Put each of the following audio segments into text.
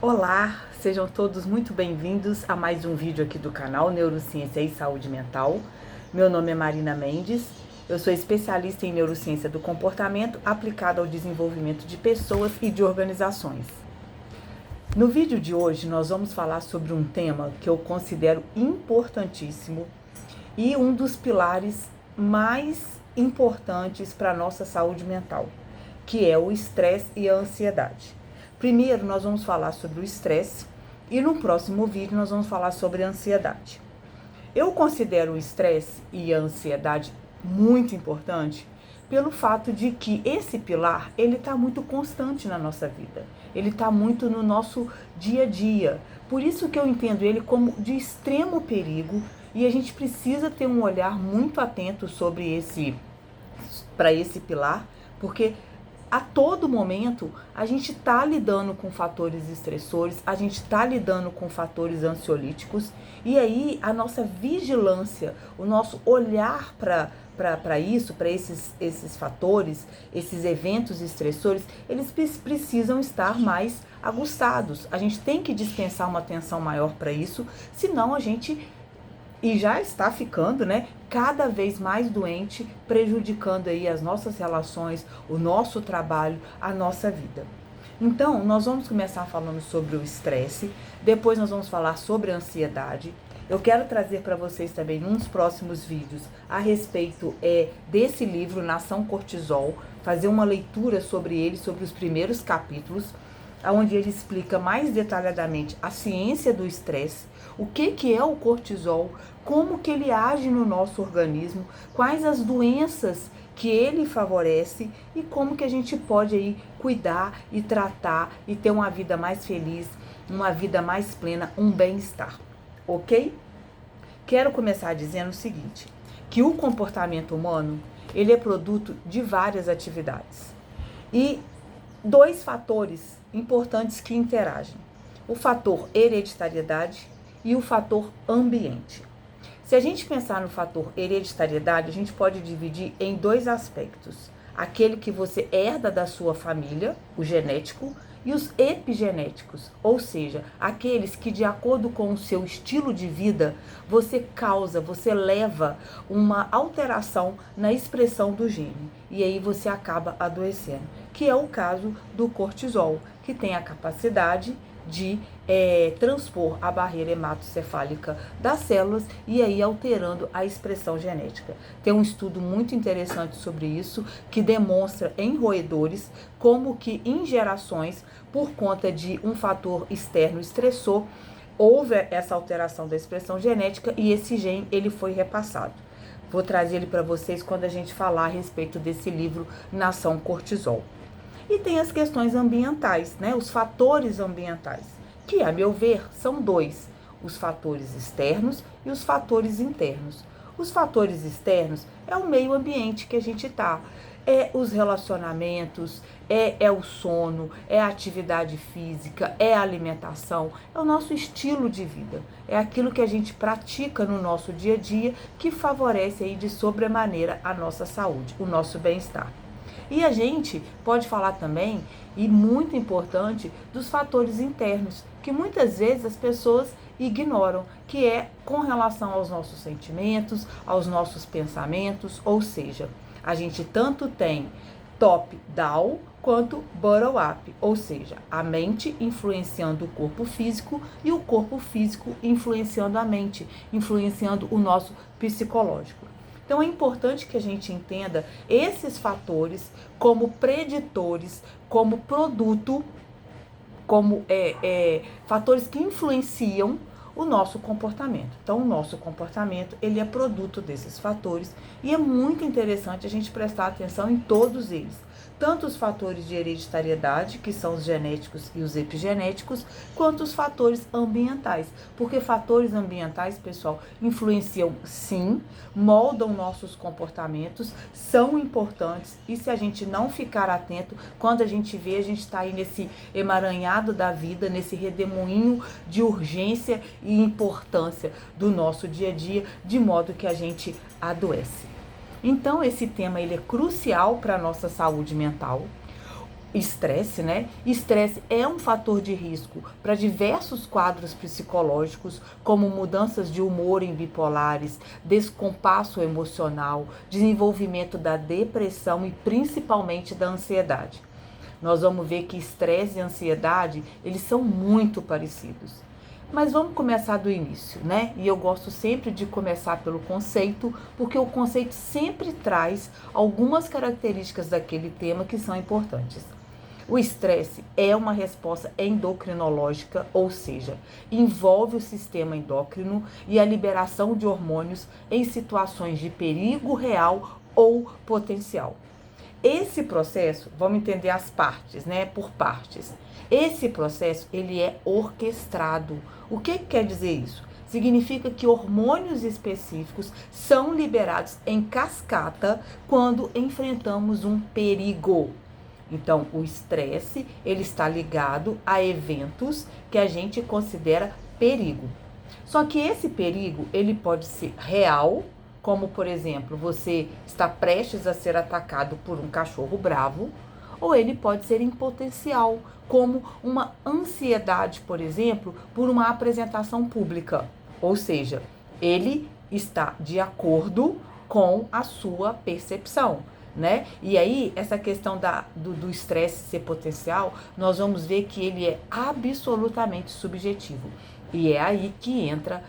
Olá, sejam todos muito bem-vindos a mais um vídeo aqui do canal Neurociência e Saúde Mental. Meu nome é Marina Mendes, eu sou especialista em neurociência do comportamento aplicada ao desenvolvimento de pessoas e de organizações. No vídeo de hoje nós vamos falar sobre um tema que eu considero importantíssimo e um dos pilares mais importantes para a nossa saúde mental, que é o estresse e a ansiedade. Primeiro nós vamos falar sobre o estresse e no próximo vídeo nós vamos falar sobre a ansiedade. Eu considero o estresse e a ansiedade muito importante pelo fato de que esse pilar, ele está muito constante na nossa vida. Ele está muito no nosso dia a dia. Por isso que eu entendo ele como de extremo perigo e a gente precisa ter um olhar muito atento para esse pilar, porque a todo momento a gente está lidando com fatores estressores, a gente está lidando com fatores ansiolíticos e aí a nossa vigilância, o nosso olhar para isso, para esses fatores, esses eventos estressores, eles precisam estar mais aguçados. A gente tem que dispensar uma atenção maior para isso, senão a gente já está ficando, cada vez mais doente, prejudicando aí as nossas relações, o nosso trabalho, a nossa vida. Então, nós vamos começar falando sobre o estresse, depois nós vamos falar sobre a ansiedade. Eu quero trazer para vocês também, nos próximos vídeos, a respeito desse livro, Nação Cortisol, fazer uma leitura sobre ele, sobre os primeiros capítulos, onde ele explica mais detalhadamente a ciência do estresse, o que é o cortisol, como que ele age no nosso organismo, quais as doenças que ele favorece e como que a gente pode aí cuidar e tratar e ter uma vida mais feliz, uma vida mais plena, um bem-estar, ok? Quero começar dizendo o seguinte, que o comportamento humano, ele é produto de várias atividades e dois fatores importantes que interagem, o fator hereditariedade e o fator ambiente. Se a gente pensar no fator hereditariedade, a gente pode dividir em dois aspectos. Aquele que você herda da sua família, o genético, e os epigenéticos, ou seja, aqueles que de acordo com o seu estilo de vida, você leva uma alteração na expressão do gene. E aí você acaba adoecendo, que é o caso do cortisol, que tem a capacidade de transpor a barreira hematocefálica das células e aí alterando a expressão genética. Tem um estudo muito interessante sobre isso que demonstra em roedores como que em gerações, por conta de um fator externo estressor, houve essa alteração da expressão genética e esse gene ele foi repassado. Vou trazer ele para vocês quando a gente falar a respeito desse livro Nação Cortisol. E tem as questões ambientais, os fatores ambientais, que, a meu ver, são dois, os fatores externos e os fatores internos. Os fatores externos é o meio ambiente que a gente está, é os relacionamentos, é o sono, é a atividade física, é a alimentação, é o nosso estilo de vida, é aquilo que a gente pratica no nosso dia a dia que favorece aí de sobremaneira a nossa saúde, o nosso bem-estar. E a gente pode falar também, e muito importante, dos fatores internos, que muitas vezes as pessoas ignoram, que é com relação aos nossos sentimentos, aos nossos pensamentos, ou seja, a gente tanto tem top-down quanto bottom-up, ou seja, a mente influenciando o corpo físico e o corpo físico influenciando a mente, influenciando o nosso psicológico. Então é importante que a gente entenda esses fatores como preditores, como produto, como fatores que influenciam o nosso comportamento. Então o nosso comportamento ele é produto desses fatores e é muito interessante a gente prestar atenção em todos eles. Tanto os fatores de hereditariedade, que são os genéticos e os epigenéticos, quanto os fatores ambientais. Porque fatores ambientais, pessoal, influenciam sim, moldam nossos comportamentos, são importantes e se a gente não ficar atento, quando a gente vê, a gente está aí nesse emaranhado da vida, nesse redemoinho de urgência e importância do nosso dia a dia, de modo que a gente adoece. Então esse tema ele é crucial para a nossa saúde mental. estresse, né? Estresse é um fator de risco para diversos quadros psicológicos, como mudanças de humor em bipolares, descompasso emocional, desenvolvimento da depressão e principalmente da ansiedade. Nós vamos ver que estresse e ansiedade, eles são muito parecidos. Mas vamos começar do início, né? E eu gosto sempre de começar pelo conceito, porque o conceito sempre traz algumas características daquele tema que são importantes. O estresse é uma resposta endocrinológica, ou seja, envolve o sistema endócrino e a liberação de hormônios em situações de perigo real ou potencial. Esse processo, vamos entender as partes, né? Por partes. Esse processo, ele é orquestrado. O que quer dizer isso? Significa que hormônios específicos são liberados em cascata quando enfrentamos um perigo. Então, o estresse, ele está ligado a eventos que a gente considera perigo. Só que esse perigo, ele pode ser real, como, por exemplo, você está prestes a ser atacado por um cachorro bravo, ou ele pode ser em potencial, como uma ansiedade, por exemplo, por uma apresentação pública. Ou seja, ele está de acordo com a sua percepção, né? E aí, essa questão do estresse ser potencial, nós vamos ver que ele é absolutamente subjetivo. E é aí que entra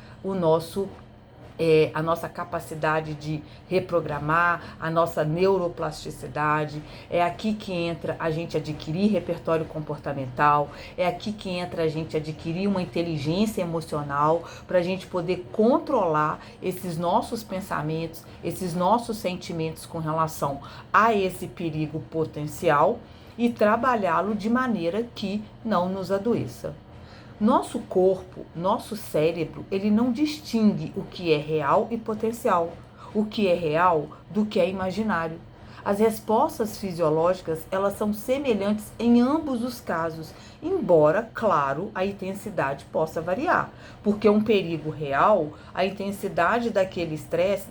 a nossa capacidade de reprogramar, a nossa neuroplasticidade, é aqui que entra a gente adquirir repertório comportamental, é aqui que entra a gente adquirir uma inteligência emocional para a gente poder controlar esses nossos pensamentos, esses nossos sentimentos com relação a esse perigo potencial e trabalhá-lo de maneira que não nos adoeça. Nosso corpo, nosso cérebro, ele não distingue o que é real e potencial, o que é real do que é imaginário. As respostas fisiológicas, elas são semelhantes em ambos os casos, embora, claro, a intensidade possa variar. Porque um perigo real, a intensidade daquele estresse,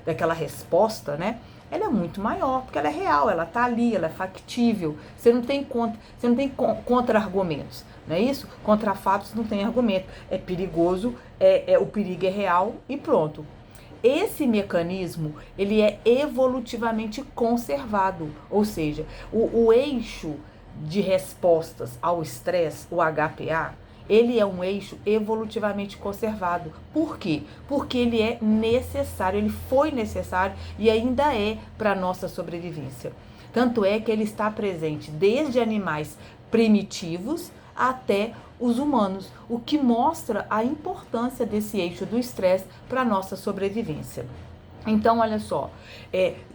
daquela resposta, né? Ela é muito maior, porque ela é real, ela está ali, ela é factível. Você não tem contra-argumentos, não é isso? Contra fatos não tem argumento. É perigoso, o perigo é real e pronto. Esse mecanismo, ele é evolutivamente conservado, ou seja, o eixo de respostas ao estresse, o HPA, ele é um eixo evolutivamente conservado. Por quê? Porque ele é necessário, ele foi necessário e ainda é para a nossa sobrevivência. Tanto é que ele está presente desde animais primitivos até os humanos, o que mostra a importância desse eixo do estresse para a nossa sobrevivência. Então, olha só,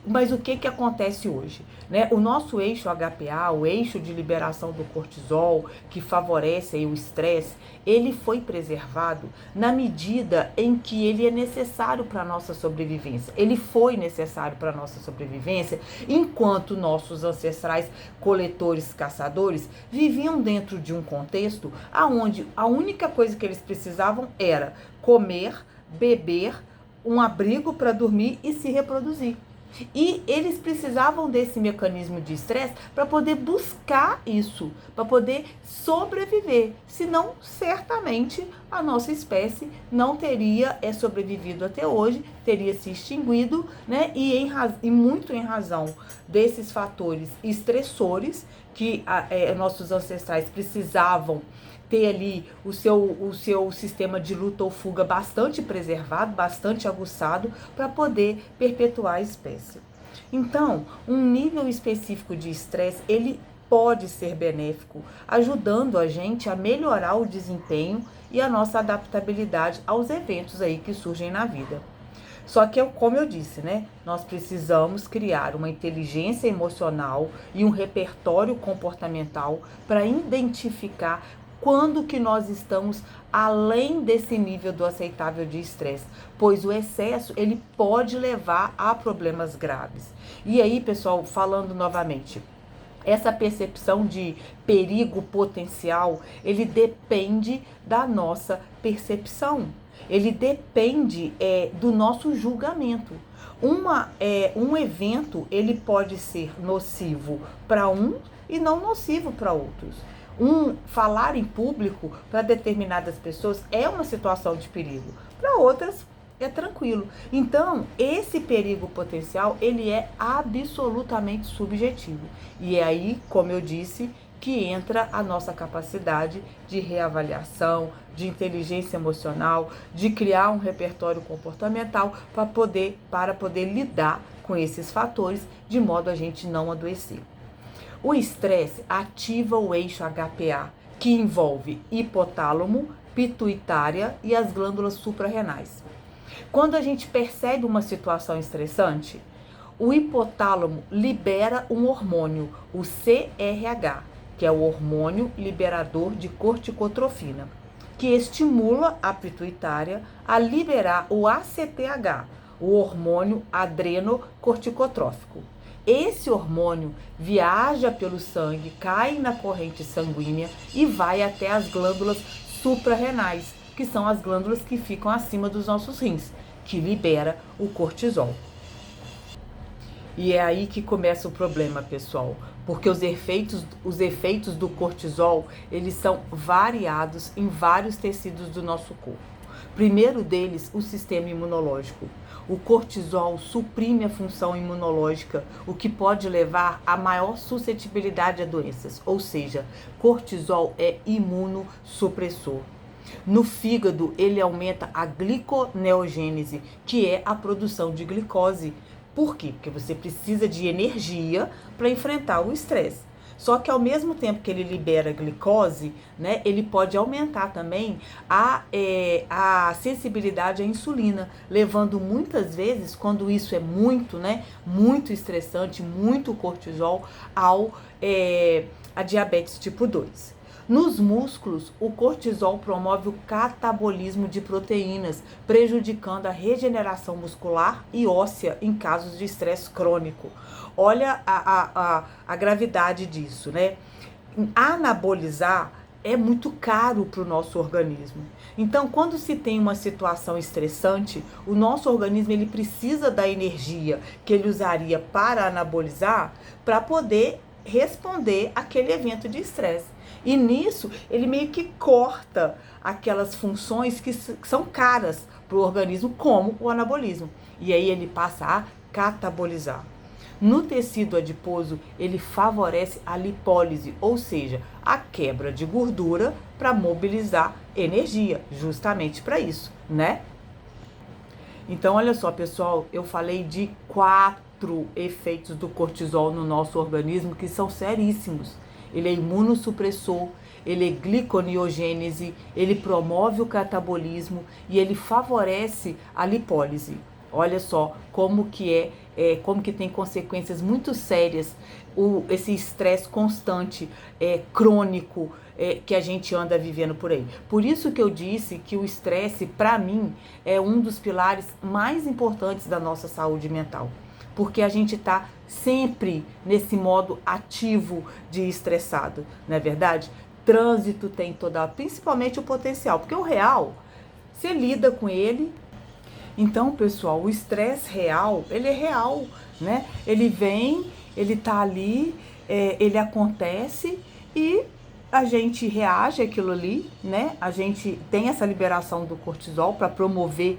mas o que acontece hoje? Né? O nosso eixo HPA, o eixo de liberação do cortisol, que favorece aí o estresse, ele foi preservado na medida em que ele é necessário para a nossa sobrevivência. Ele foi necessário para a nossa sobrevivência, enquanto nossos ancestrais coletores, caçadores, viviam dentro de um contexto onde a única coisa que eles precisavam era comer, beber, um abrigo para dormir e se reproduzir. E eles precisavam desse mecanismo de estresse para poder buscar isso, para poder sobreviver. Senão, certamente, a nossa espécie não teria sobrevivido até hoje, teria se extinguido, né? E muito em razão desses fatores estressores que nossos ancestrais precisavam ter ali o seu sistema de luta ou fuga bastante preservado, bastante aguçado, para poder perpetuar a espécie. Então, um nível específico de estresse, ele pode ser benéfico, ajudando a gente a melhorar o desempenho e a nossa adaptabilidade aos eventos aí que surgem na vida. Só que, como eu disse, né, nós precisamos criar uma inteligência emocional e um repertório comportamental para identificar quando que nós estamos além desse nível do aceitável de estresse, pois o excesso, ele pode levar a problemas graves. E aí, pessoal, falando novamente, essa percepção de perigo potencial, ele depende da nossa percepção, ele depende do nosso julgamento. Um evento, ele pode ser nocivo para um e não nocivo para outros. Falar em público para determinadas pessoas é uma situação de perigo, para outras é tranquilo. Então, esse perigo potencial, ele é absolutamente subjetivo. E é aí, como eu disse, que entra a nossa capacidade de reavaliação, de inteligência emocional, de criar um repertório comportamental para poder lidar com esses fatores, de modo a gente não adoecer. O estresse ativa o eixo HPA, que envolve hipotálamo, pituitária e as glândulas suprarrenais. Quando a gente percebe uma situação estressante, o hipotálamo libera um hormônio, o CRH, que é o hormônio liberador de corticotrofina, que estimula a pituitária a liberar o ACTH, o hormônio adrenocorticotrófico. Esse hormônio viaja pelo sangue, cai na corrente sanguínea e vai até as glândulas suprarrenais, que são as glândulas que ficam acima dos nossos rins, que libera o cortisol. E é aí que começa o problema, pessoal, porque os efeitos do cortisol, eles são variados em vários tecidos do nosso corpo. Primeiro deles, o sistema imunológico. O cortisol suprime a função imunológica, o que pode levar a maior suscetibilidade a doenças, ou seja, cortisol é imunossupressor. No fígado, ele aumenta a gliconeogênese, que é a produção de glicose. Por quê? Porque você precisa de energia para enfrentar o estresse. Só que ao mesmo tempo que ele libera glicose, né, ele pode aumentar também a sensibilidade à insulina, levando muitas vezes, quando isso é muito, né, muito estressante, muito cortisol, a diabetes tipo 2. Nos músculos, o cortisol promove o catabolismo de proteínas, prejudicando a regeneração muscular e óssea em casos de estresse crônico. Olha a gravidade disso, né? Anabolizar é muito caro para o nosso organismo. Então, quando se tem uma situação estressante, o nosso organismo ele precisa da energia que ele usaria para anabolizar para poder responder àquele evento de estresse. E nisso, ele meio que corta aquelas funções que são caras para o organismo, como o anabolismo. E aí ele passa a catabolizar. No tecido adiposo, ele favorece a lipólise, ou seja, a quebra de gordura para mobilizar energia, justamente para isso, né? Então, olha só, pessoal, eu falei de 4 efeitos do cortisol no nosso organismo que são seríssimos. Ele é imunossupressor, ele é gliconeogênese, ele promove o catabolismo e ele favorece a lipólise. Olha só como que como que tem consequências muito sérias esse estresse constante, crônico, que a gente anda vivendo por aí. Por isso que eu disse que o estresse, para mim, é um dos pilares mais importantes da nossa saúde mental. Porque a gente está sempre nesse modo ativo de estressado, não é verdade? Trânsito tem principalmente o potencial, porque o real, você lida com ele. Então, pessoal, o estresse real, ele é real, né? Ele vem, ele tá ali, ele acontece e a gente reage àquilo ali, né? A gente tem essa liberação do cortisol para promover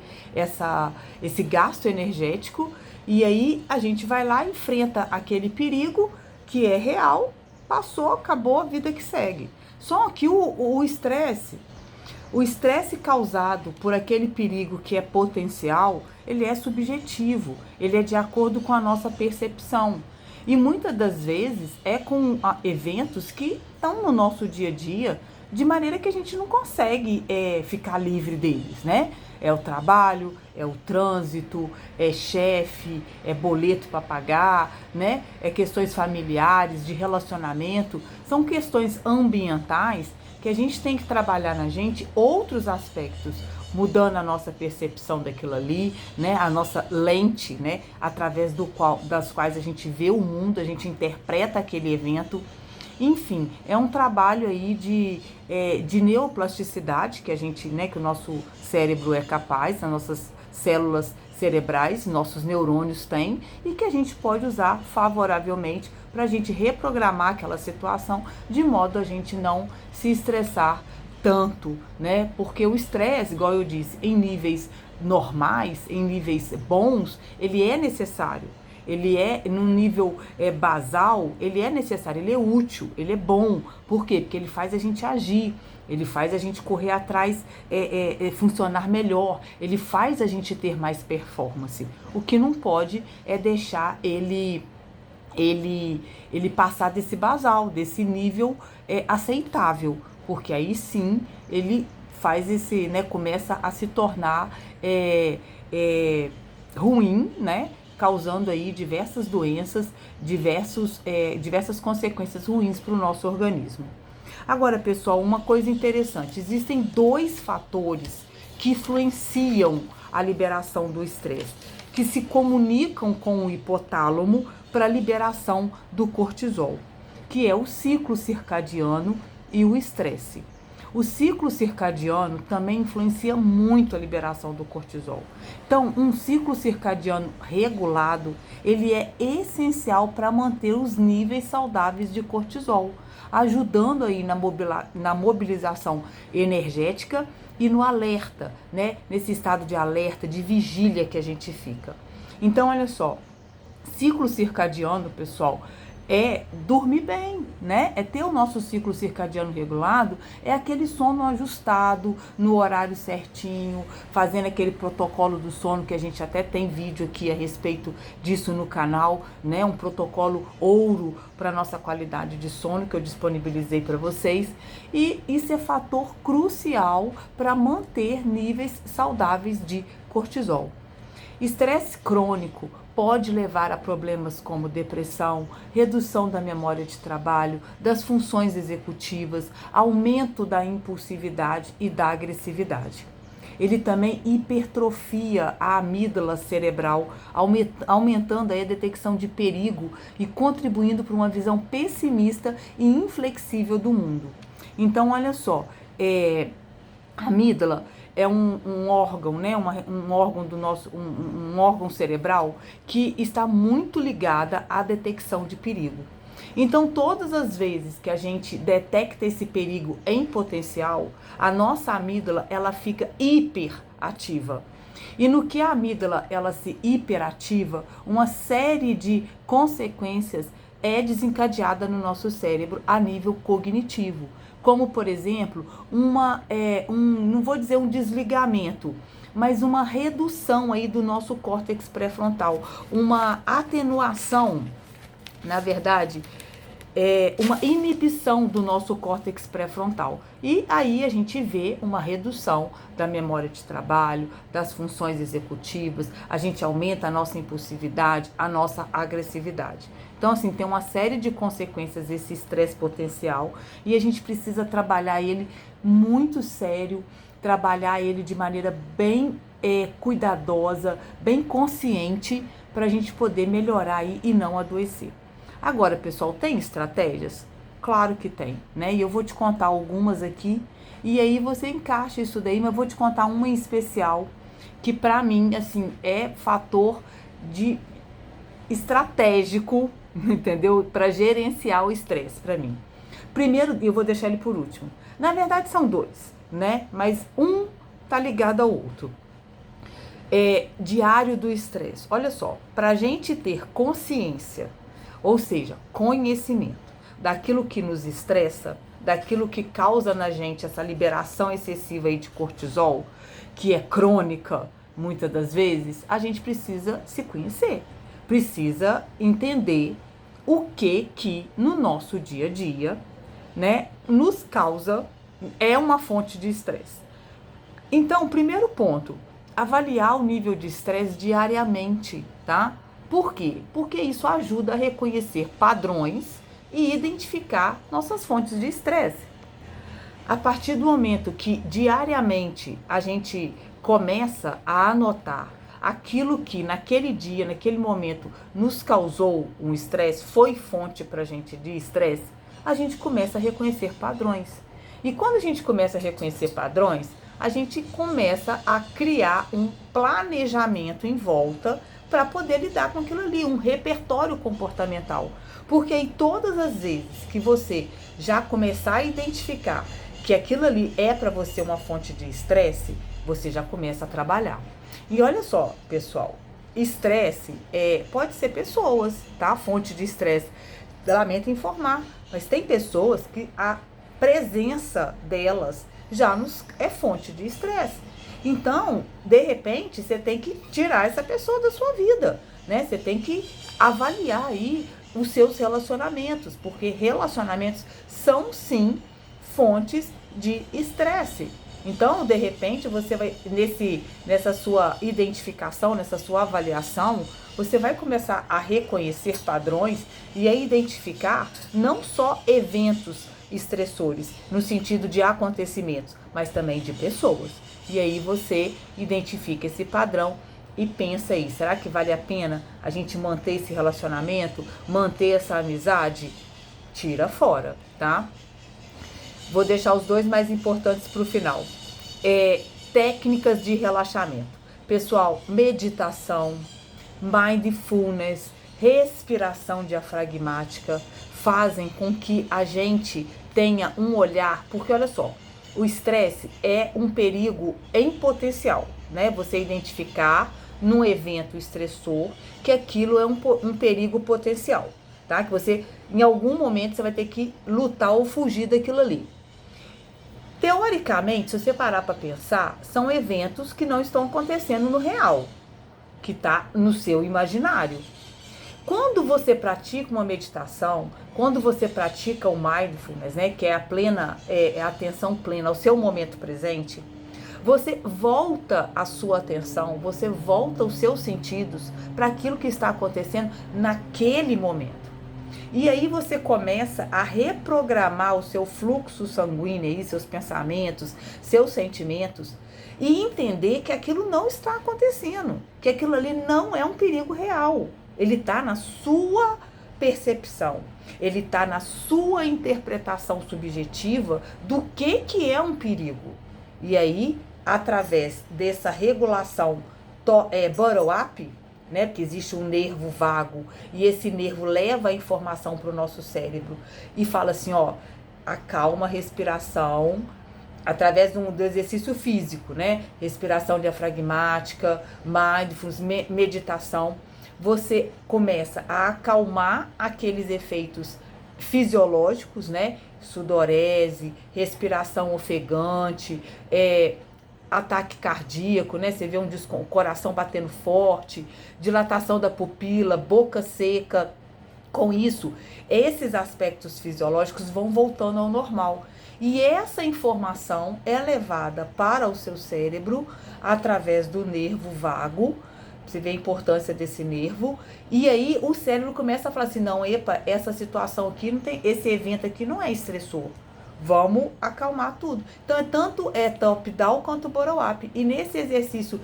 esse gasto energético. E aí a gente vai lá, enfrenta aquele perigo que é real, passou, acabou, a vida que segue. Só que o estresse causado por aquele perigo que é potencial, ele é subjetivo, ele é de acordo com a nossa percepção. E muitas das vezes é com eventos que estão no nosso dia a dia, de maneira que a gente não consegue ficar livre deles, né? É o trabalho, é o trânsito, é chefe, é boleto para pagar, né? É questões familiares, de relacionamento. São questões ambientais que a gente tem que trabalhar na gente outros aspectos, mudando a nossa percepção daquilo ali, né? A nossa lente, né? Através das quais a gente vê o mundo, a gente interpreta aquele evento. Enfim, é um trabalho aí de neuroplasticidade que a gente, né, que o nosso cérebro é capaz, as nossas células cerebrais, nossos neurônios têm, e que a gente pode usar favoravelmente para a gente reprogramar aquela situação de modo a gente não se estressar tanto, né? Porque o estresse, igual eu disse, em níveis normais, em níveis bons, ele é necessário. Ele é, num nível basal, ele é necessário, ele é útil, ele é bom. Por quê? Porque ele faz a gente agir, ele faz a gente correr atrás, funcionar melhor, ele faz a gente ter mais performance. O que não pode é deixar ele passar desse basal, desse nível aceitável, porque aí sim ele faz esse, né, começa a se tornar ruim, né? Causando aí diversas doenças, diversas consequências ruins para o nosso organismo. Agora, pessoal, uma coisa interessante, existem 2 fatores que influenciam a liberação do estresse, que se comunicam com o hipotálamo para a liberação do cortisol, que é o ciclo circadiano e o estresse. O ciclo circadiano também influencia muito a liberação do cortisol. Então, um ciclo circadiano regulado, ele é essencial para manter os níveis saudáveis de cortisol, ajudando aí na mobilização energética e no alerta, né? Nesse estado de alerta, de vigília que a gente fica. Então, olha só, ciclo circadiano, pessoal, é dormir bem, né? É ter o nosso ciclo circadiano regulado, é aquele sono ajustado, no horário certinho, fazendo aquele protocolo do sono, que a gente até tem vídeo aqui a respeito disso no canal, né? Um protocolo ouro para nossa qualidade de sono, que eu disponibilizei para vocês. E isso é fator crucial para manter níveis saudáveis de cortisol. Estresse crônico pode levar a problemas como depressão, redução da memória de trabalho, das funções executivas, aumento da impulsividade e da agressividade. Ele também hipertrofia a amígdala cerebral, aumentando aí a detecção de perigo e contribuindo para uma visão pessimista e inflexível do mundo. Então, olha só, a amígdala é um órgão, né? Um órgão do nosso, um órgão cerebral que está muito ligada à detecção de perigo. Então, todas as vezes que a gente detecta esse perigo em potencial, a nossa amígdala ela fica hiperativa. E no que a amígdala ela se hiperativa, uma série de consequências é desencadeada no nosso cérebro a nível cognitivo. Como, por exemplo, não vou dizer um desligamento, mas uma redução aí do nosso córtex pré-frontal, uma atenuação, na verdade, uma inibição do nosso córtex pré-frontal. E aí a gente vê uma redução da memória de trabalho, das funções executivas, a gente aumenta a nossa impulsividade, a nossa agressividade. Então, assim, tem uma série de consequências esse estresse potencial e a gente precisa trabalhar ele muito sério, trabalhar ele de maneira bem cuidadosa, bem consciente, para a gente poder melhorar aí e não adoecer. Agora, pessoal, tem estratégias? Claro que tem, né? E eu vou te contar algumas aqui, e aí você encaixa isso daí, mas eu vou te contar uma em especial, que pra mim, assim, é fator de estratégico, entendeu? Para gerenciar o estresse pra mim. Primeiro, eu vou deixar ele por último. Na verdade, são 2, né? Mas um tá ligado ao outro. Diário do estresse. Olha só, pra gente ter consciência, ou seja, conhecimento daquilo que nos estressa, daquilo que causa na gente essa liberação excessiva aí de cortisol, que é crônica, muitas das vezes, a gente precisa se conhecer, precisa entender o que no nosso dia a dia, né, nos causa, é uma fonte de estresse. Então, primeiro ponto, avaliar o nível de estresse diariamente, tá? Por quê? Porque isso ajuda a reconhecer padrões e identificar nossas fontes de estresse. A partir do momento que diariamente a gente começa a anotar aquilo que naquele dia, naquele momento, nos causou um estresse, foi fonte para a gente de estresse, a gente começa a reconhecer padrões. E quando a gente começa a reconhecer padrões, a gente começa a criar um planejamento em volta para poder lidar com aquilo ali, um repertório comportamental. Porque aí todas as vezes que você já começar a identificar que aquilo ali é para você uma fonte de estresse, você já começa a trabalhar. E olha só, pessoal, estresse pode ser pessoas, tá? Fonte de estresse. Lamento informar, mas tem pessoas que a presença delas já é fonte de estresse. Então, de repente, você tem que tirar essa pessoa da sua vida, né? Você tem que avaliar aí os seus relacionamentos, porque relacionamentos são sim fontes de estresse. Então, de repente, você vai, nessa sua identificação, nessa sua avaliação, você vai começar a reconhecer padrões e a identificar não só eventos estressores, no sentido de acontecimentos, mas também de pessoas. E aí você identifica esse padrão e pensa aí, será que vale a pena a gente manter esse relacionamento, manter essa amizade? Tira fora, tá? Vou deixar os dois mais importantes para o final. Técnicas de relaxamento. Pessoal, meditação, mindfulness, respiração diafragmática fazem com que a gente tenha um olhar, porque olha só, o estresse é um perigo em potencial, né? Você identificar num evento estressor que aquilo é um perigo potencial, tá? Que você, em algum momento, você vai ter que lutar ou fugir daquilo ali. Teoricamente, se você parar para pensar, são eventos que não estão acontecendo no real, que está no seu imaginário. Quando você pratica uma meditação, quando você pratica o mindfulness, né, que é a atenção plena ao seu momento presente, você volta a sua atenção, você volta os seus sentidos para aquilo que está acontecendo naquele momento. E aí você começa a reprogramar o seu fluxo sanguíneo, aí, seus pensamentos, seus sentimentos, e entender que aquilo não está acontecendo, que aquilo ali não é um perigo real. Ele está na sua percepção, ele está na sua interpretação subjetiva do que é um perigo. E aí, através dessa regulação bottom-up, né, porque existe um nervo vago e esse nervo leva a informação para o nosso cérebro e fala assim, ó, acalma a respiração através do exercício físico, né, respiração diafragmática, mindfulness, meditação. Você começa a acalmar aqueles efeitos fisiológicos, né, sudorese, respiração ofegante, ataque cardíaco, né? Você vê um coração batendo forte, dilatação da pupila, boca seca. Com isso, esses aspectos fisiológicos vão voltando ao normal. E essa informação é levada para o seu cérebro através do nervo vago. Você vê a importância desse nervo. E aí o cérebro começa a falar assim, não, epa, essa situação aqui não tem, esse evento aqui não é estressor. Vamos acalmar tudo. Então, tanto top-down quanto bottom-up. E nesse exercício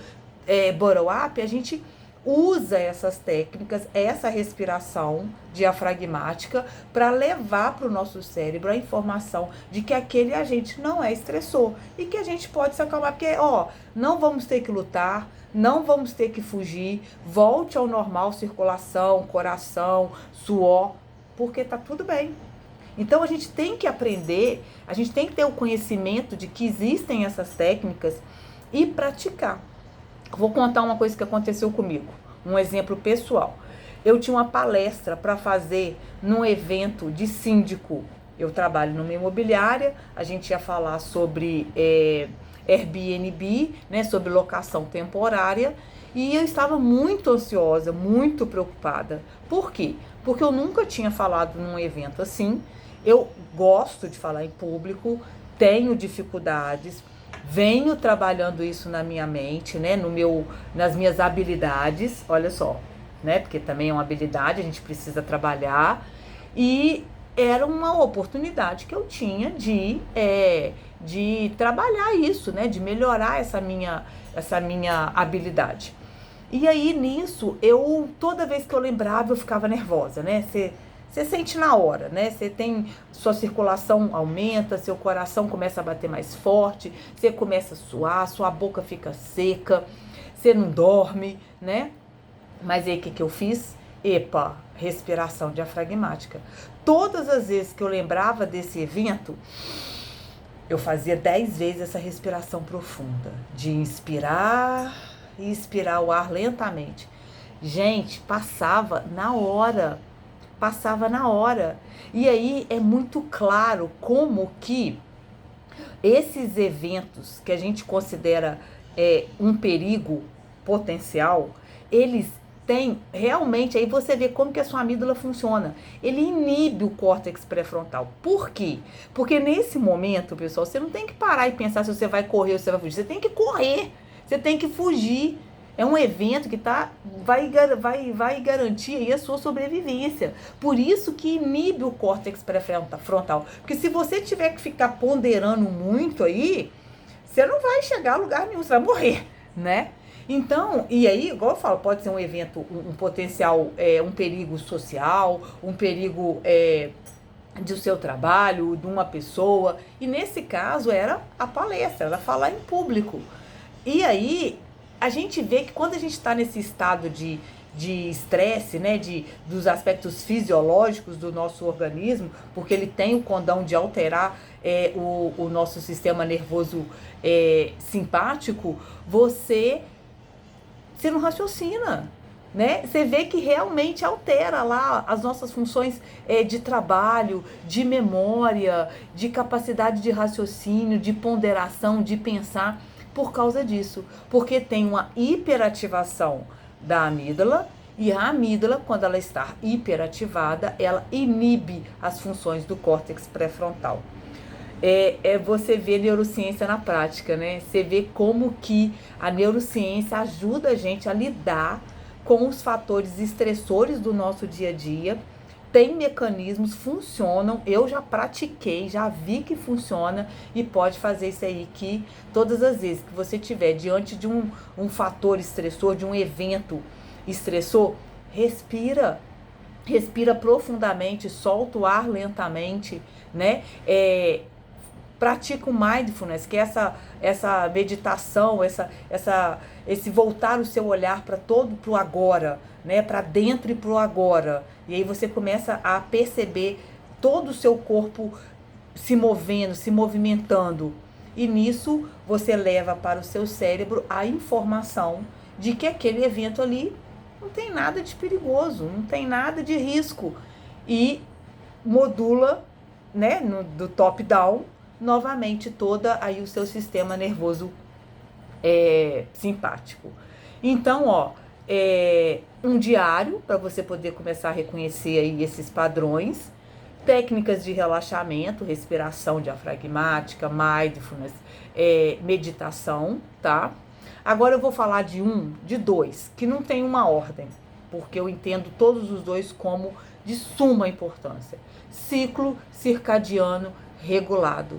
bottom-up, a gente usa essas técnicas, essa respiração diafragmática, para levar para o nosso cérebro a informação de que aquele agente não é estressor e que a gente pode se acalmar. Porque, não vamos ter que lutar, não vamos ter que fugir, volte ao normal, circulação, coração, suor, porque tá tudo bem. Então, a gente tem que aprender, a gente tem que ter o conhecimento de que existem essas técnicas e praticar. Vou contar uma coisa que aconteceu comigo, um exemplo pessoal. Eu tinha uma palestra para fazer num evento de síndico. Eu trabalho numa imobiliária, a gente ia falar sobre Airbnb, né, sobre locação temporária, e eu estava muito ansiosa, muito preocupada. Por quê? Porque eu nunca tinha falado num evento assim. Eu gosto de falar em público, tenho dificuldades, venho trabalhando isso na minha mente, né, nas minhas habilidades, olha só, né, porque também é uma habilidade, a gente precisa trabalhar, e era uma oportunidade que eu tinha de trabalhar isso, né, de melhorar essa minha habilidade. E aí, nisso, toda vez que eu lembrava, eu ficava nervosa, né, Você sente na hora, né? Você tem, sua circulação aumenta, seu coração começa a bater mais forte, você começa a suar, sua boca fica seca, você não dorme, né? Mas aí o que eu fiz? Epa, respiração diafragmática. Todas as vezes que eu lembrava desse evento, eu fazia 10 vezes essa respiração profunda, de inspirar e expirar o ar lentamente. Gente, passava na hora. E aí é muito claro como que esses eventos que a gente considera um perigo potencial, eles têm realmente, aí você vê como que a sua amígdala funciona. Ele inibe o córtex pré-frontal. Por quê? Porque nesse momento, pessoal, você não tem que parar e pensar se você vai correr ou se você vai fugir. Você tem que correr, você tem que fugir. É um evento que vai garantir aí a sua sobrevivência. Por isso que inibe o córtex pré-frontal. Porque se você tiver que ficar ponderando muito aí, você não vai chegar a lugar nenhum, você vai morrer, né? Então, e aí, igual eu falo, pode ser um evento, um potencial, um perigo social, um perigo do seu trabalho, de uma pessoa. E nesse caso era a palestra, era falar em público. E aí, a gente vê que quando a gente está nesse estado de estresse, né, dos aspectos fisiológicos do nosso organismo, porque ele tem o condão de alterar o nosso sistema nervoso simpático, você não raciocina, né? Você vê que realmente altera lá as nossas funções de trabalho, de memória, de capacidade de raciocínio, de ponderação, de pensar, por causa disso. Porque tem uma hiperativação da amígdala, e a amígdala, quando ela está hiperativada, ela inibe as funções do córtex pré-frontal. Você vê neurociência na prática, né? Você vê como que a neurociência ajuda a gente a lidar com os fatores estressores do nosso dia a dia. Tem mecanismos, funcionam, eu já pratiquei, já vi que funciona e pode fazer isso aí que todas as vezes que você estiver diante de um fator estressor, de um evento estressor, respira profundamente, solta o ar lentamente, né? Pratica o mindfulness, que é essa meditação, esse voltar o seu olhar para o agora, né, para dentro e para o agora. E aí você começa a perceber todo o seu corpo se movendo, se movimentando. E nisso você leva para o seu cérebro a informação de que aquele evento ali não tem nada de perigoso, não tem nada de risco. E modula, né, do top-down, novamente toda aí o seu sistema nervoso simpático. Então, um diário para você poder começar a reconhecer aí esses padrões, técnicas de relaxamento, respiração diafragmática, mindfulness, meditação, tá? Agora eu vou falar de dois, que não tem uma ordem, porque eu entendo todos os dois como de suma importância. Ciclo circadiano regulado.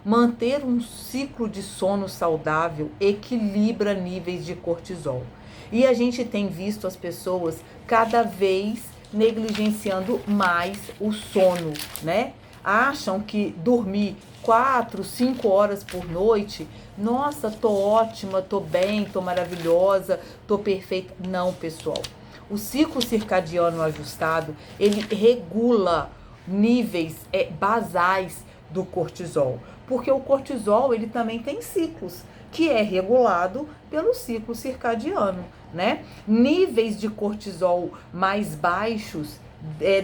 Manter um ciclo de sono saudável equilibra níveis de cortisol. E a gente tem visto as pessoas cada vez negligenciando mais o sono, né? Acham que dormir 4, 5 horas por noite, nossa, tô ótima, tô bem, tô maravilhosa, tô perfeita. Não, pessoal. O ciclo circadiano ajustado, ele regula níveis basais do cortisol, porque o cortisol ele também tem ciclos, que é regulado pelo ciclo circadiano, né? Níveis de cortisol mais baixos,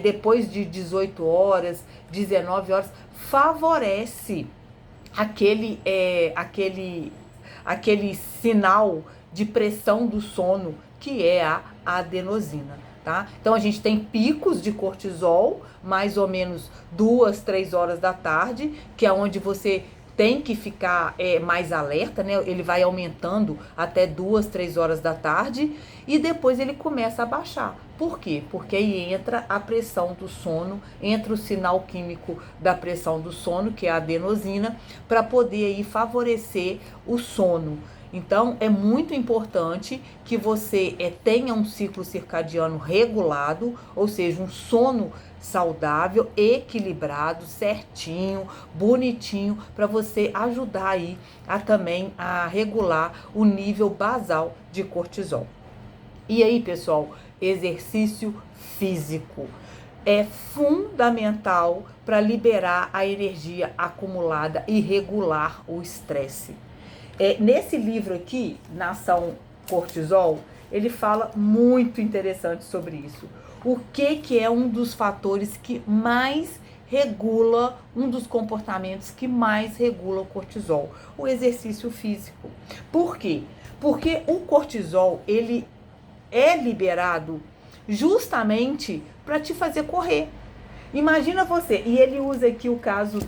depois de 18 horas, 19 horas, favorece aquele sinal de pressão do sono, que é a adenosina. Tá? Então a gente tem picos de cortisol, mais ou menos 2, 3 horas da tarde, que é onde você tem que ficar mais alerta, né? Ele vai aumentando até 2, 3 horas da tarde e depois ele começa a baixar. Por quê? Porque aí entra a pressão do sono, entra o sinal químico da pressão do sono, que é a adenosina, para poder aí favorecer o sono. Então, é muito importante que você tenha um ciclo circadiano regulado, ou seja, um sono saudável, equilibrado, certinho, bonitinho, para você ajudar aí também a regular o nível basal de cortisol. E aí, pessoal, exercício físico é fundamental para liberar a energia acumulada e regular o estresse. Nesse livro aqui, Nação Cortisol, ele fala muito interessante sobre isso. O que é um dos fatores que mais regula, um dos comportamentos que mais regula o cortisol? O exercício físico. Por quê? Porque o cortisol, ele é liberado justamente para te fazer correr. Imagina você, e ele usa aqui o caso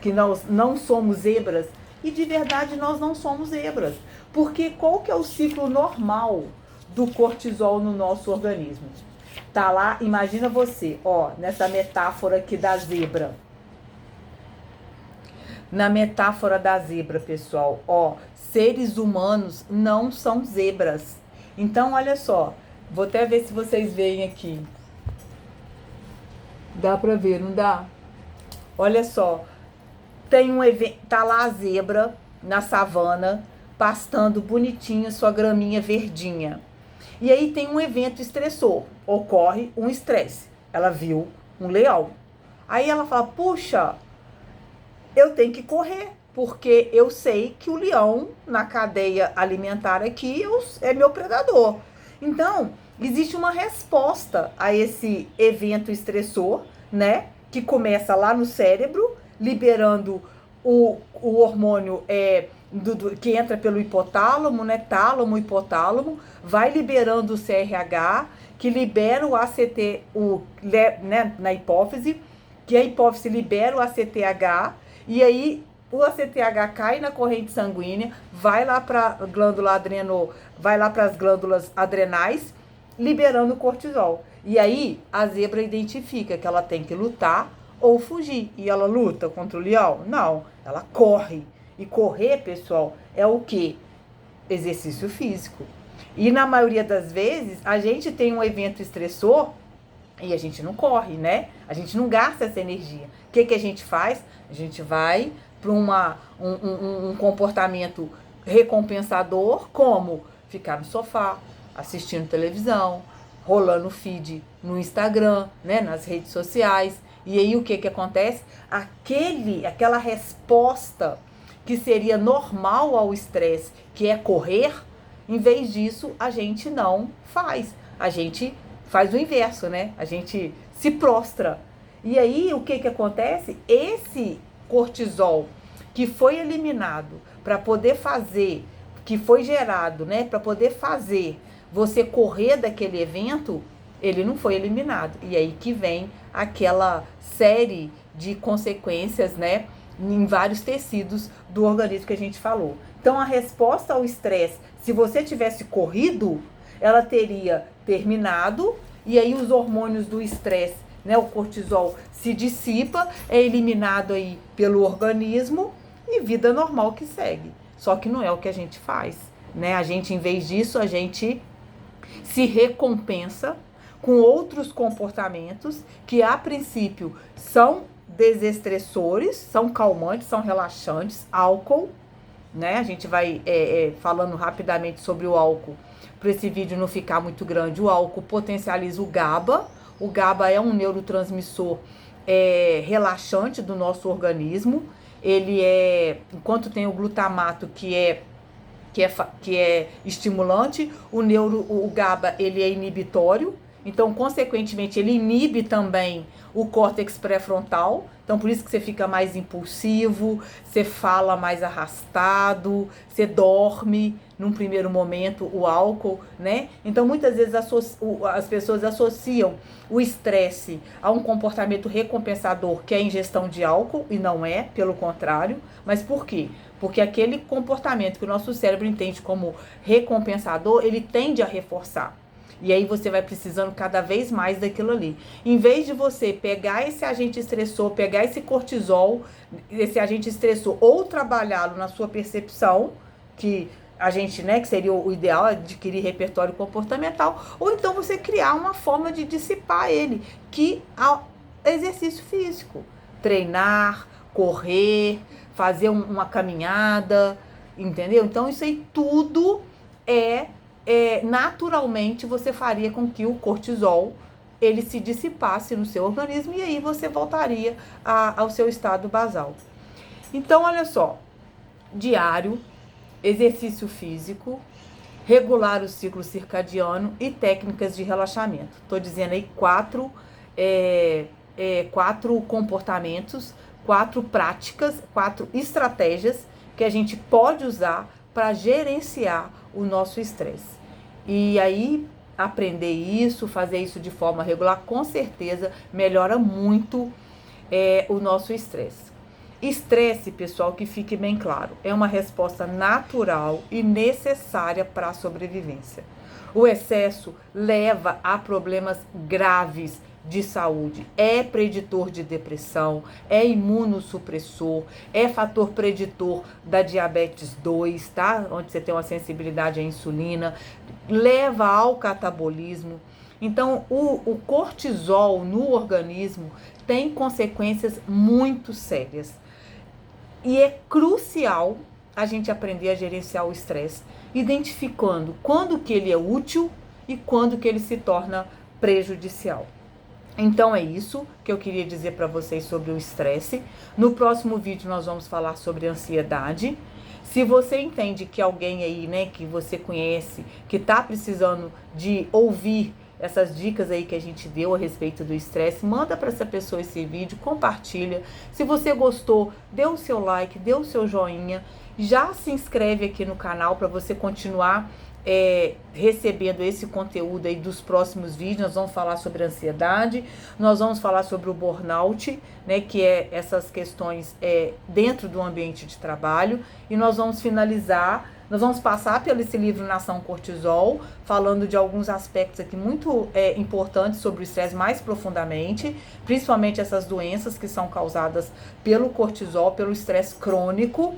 que nós não somos zebras, e de verdade nós não somos zebras. Porque qual que é o ciclo normal do cortisol no nosso organismo? Tá lá, imagina você, nessa metáfora aqui da zebra. Na metáfora da zebra, pessoal, seres humanos não são zebras. Então, olha só, vou até ver se vocês veem aqui. Dá pra ver, não dá? Olha só, tem um evento, tá lá a zebra na savana, pastando bonitinha sua graminha verdinha. E aí tem um evento estressor, ocorre um estresse. Ela viu um leão. Aí ela fala, puxa, eu tenho que correr, porque eu sei que o leão na cadeia alimentar aqui é meu predador. Então, existe uma resposta a esse evento estressor, né? Que começa lá no cérebro, liberando o hormônio que entra pelo hipotálamo, né? Tálamo, hipotálamo, vai liberando o CRH, que libera o ACT, né? Na hipófise, que a hipófise libera o ACTH, e aí o ACTH cai na corrente sanguínea, vai lá para a glândula vai lá para as glândulas adrenais, liberando o cortisol. E aí a zebra identifica que ela tem que lutar ou fugir. E ela luta contra o leão? Não, ela corre. E correr, pessoal, é o quê? Exercício físico. E na maioria das vezes, a gente tem um evento estressor e a gente não corre, né? A gente não gasta essa energia. O que a gente faz? A gente vai para um comportamento recompensador, como ficar no sofá, assistindo televisão, rolando feed no Instagram, né, nas redes sociais. E aí o que acontece? Aquela resposta que seria normal ao estresse, que é correr, em vez disso, a gente não faz. A gente faz o inverso, né? A gente se prostra. E aí o que acontece? Esse cortisol que foi eliminado para poder fazer, que foi gerado, né, para poder fazer você correr daquele evento, ele não foi eliminado. E aí que vem aquela série de consequências, né, em vários tecidos do organismo que a gente falou. Então, a resposta ao estresse, se você tivesse corrido, ela teria terminado, e aí os hormônios do estresse, né, o cortisol se dissipa, é eliminado aí pelo organismo e vida normal que segue. Só que não é o que a gente faz, né? A gente, em vez disso, a gente se recompensa com outros comportamentos que, a princípio, são desestressores, são calmantes, são relaxantes, álcool, né? A gente vai falando rapidamente sobre o álcool, para esse vídeo não ficar muito grande. O álcool potencializa o GABA. O GABA é um neurotransmissor relaxante do nosso organismo. Ele enquanto tem o glutamato que é estimulante, o GABA ele é inibitório. Então, consequentemente, ele inibe também o córtex pré-frontal. Então, por isso que você fica mais impulsivo, você fala mais arrastado, você dorme num primeiro momento, o álcool, né? Então, muitas vezes as pessoas associam o estresse a um comportamento recompensador, que é a ingestão de álcool, e não é, pelo contrário. Mas por quê? Porque aquele comportamento que o nosso cérebro entende como recompensador, ele tende a reforçar. E aí você vai precisando cada vez mais daquilo ali. Em vez de você pegar esse agente estressor, pegar esse cortisol, esse agente estressor, ou trabalhá-lo na sua percepção, que a gente, né, que seria o ideal, adquirir repertório comportamental, ou então você criar uma forma de dissipar ele, que é exercício físico, treinar, correr, fazer uma caminhada, entendeu? Então isso aí tudo naturalmente você faria com que o cortisol ele se dissipasse no seu organismo e aí você voltaria ao seu estado basal. Então, olha só, diário, exercício físico, regular o ciclo circadiano e técnicas de relaxamento. Estou dizendo aí quatro comportamentos, 4 práticas, 4 estratégias que a gente pode usar para gerenciar o nosso estresse. E aí, aprender isso, fazer isso de forma regular, com certeza melhora muito o nosso estresse. Estresse, pessoal, que fique bem claro, é uma resposta natural e necessária para a sobrevivência. O excesso leva a problemas graves de saúde, é preditor de depressão, é imunossupressor, é fator preditor da diabetes 2, tá? Onde você tem uma sensibilidade à insulina, leva ao catabolismo. Então, o cortisol no organismo tem consequências muito sérias. E é crucial a gente aprender a gerenciar o estresse, identificando quando que ele é útil e quando que ele se torna prejudicial. Então é isso que eu queria dizer para vocês sobre o estresse. No próximo vídeo nós vamos falar sobre ansiedade. Se você entende que alguém aí, né, que você conhece, que está precisando de ouvir essas dicas aí que a gente deu a respeito do estresse, manda para essa pessoa esse vídeo, compartilha. Se você gostou, dê o seu like, dê o seu joinha. Já se inscreve aqui no canal para você continuar recebendo esse conteúdo aí dos próximos vídeos. Nós vamos falar sobre ansiedade, nós vamos falar sobre o burnout, né, que é essas questões dentro do ambiente de trabalho, e nós vamos finalizar, nós vamos passar pelo esse livro Nação Cortisol, falando de alguns aspectos aqui muito importantes sobre o estresse mais profundamente, principalmente essas doenças que são causadas pelo cortisol, pelo estresse crônico.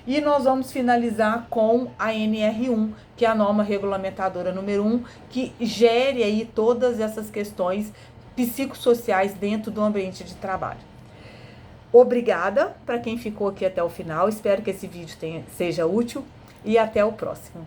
E nós vamos finalizar com a NR1, que é a norma regulamentadora número 1, que gere aí todas essas questões psicossociais dentro do ambiente de trabalho. Obrigada para quem ficou aqui até o final. Espero que esse vídeo seja útil e até o próximo.